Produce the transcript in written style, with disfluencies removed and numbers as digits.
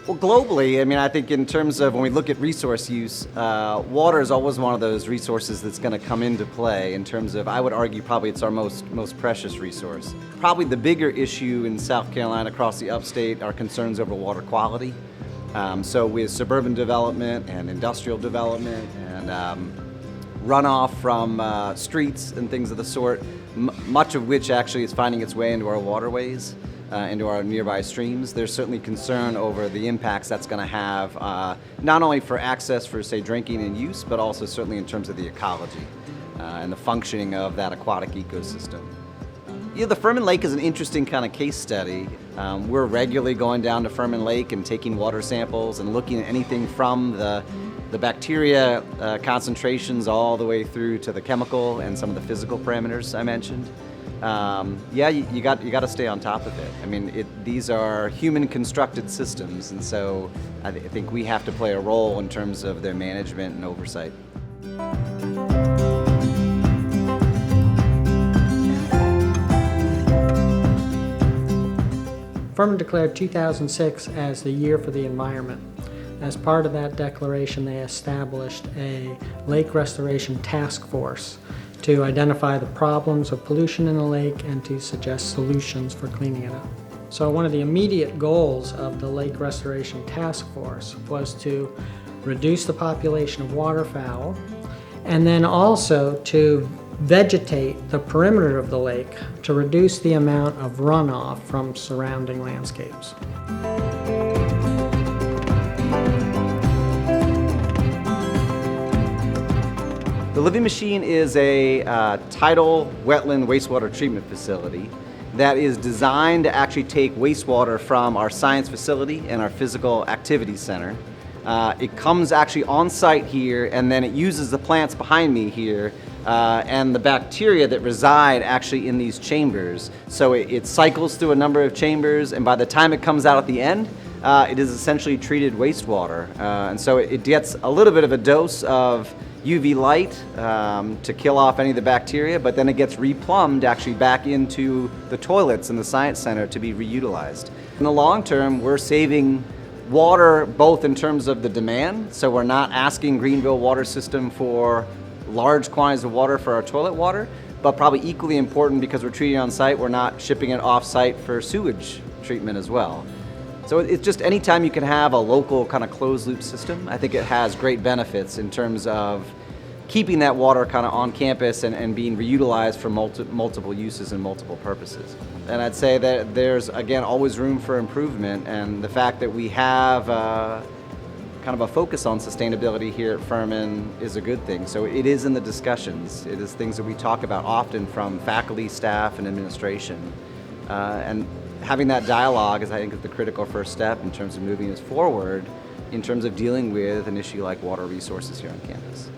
Well, globally, I mean, I think in terms of when we look at resource use, water is always one of those resources that's going to come into play in terms of, I would argue, probably it's our most precious resource. Probably the bigger issue in South Carolina across the upstate are concerns over water quality. So with suburban development and industrial development and runoff from streets and things of the sort, much of which actually is finding its way into our waterways, into our nearby streams. There's certainly concern over the impacts that's going to have, not only for access for, say, drinking and use, but also certainly in terms of the ecology and the functioning of that aquatic ecosystem. The Furman Lake is an interesting kind of case study. We're regularly going down to Furman Lake and taking water samples and looking at anything from the bacteria concentrations all the way through to the chemical and some of the physical parameters I mentioned. You got to stay on top of it. I mean, these are human-constructed systems, and so I think we have to play a role in terms of their management and oversight. Furman declared 2006 as the year for the environment. As part of that declaration, they established a lake restoration task force to identify the problems of pollution in the lake and to suggest solutions for cleaning it up. So one of the immediate goals of the Lake Restoration Task Force was to reduce the population of waterfowl and then also to vegetate the perimeter of the lake to reduce the amount of runoff from surrounding landscapes. The Living Machine is a tidal wetland wastewater treatment facility that is designed to actually take wastewater from our science facility and our physical activity center. It comes actually on site here, and then it uses the plants behind me here and the bacteria that reside actually in these chambers. So it cycles through a number of chambers, and by the time it comes out at the end, it is essentially treated wastewater. And so it gets a little bit of a dose of UV light to kill off any of the bacteria, but then it gets replumbed actually back into the toilets in the Science Center to be reutilized. In the long term, we're saving water both in terms of the demand, so we're not asking Greenville Water System for large quantities of water for our toilet water, but probably equally important because we're treating it on site, we're not shipping it off site for sewage treatment as well. So it's just anytime you can have a local kind of closed loop system, I think it has great benefits in terms of keeping that water kind of on campus and being reutilized for multiple uses and multiple purposes. And I'd say that there's, again, always room for improvement, and the fact that we have kind of a focus on sustainability here at Furman is a good thing. So it is in the discussions. It is things that we talk about often from faculty, staff, and administration. And having that dialogue is, I think, is the critical first step in terms of moving us forward in terms of dealing with an issue like water resources here on campus.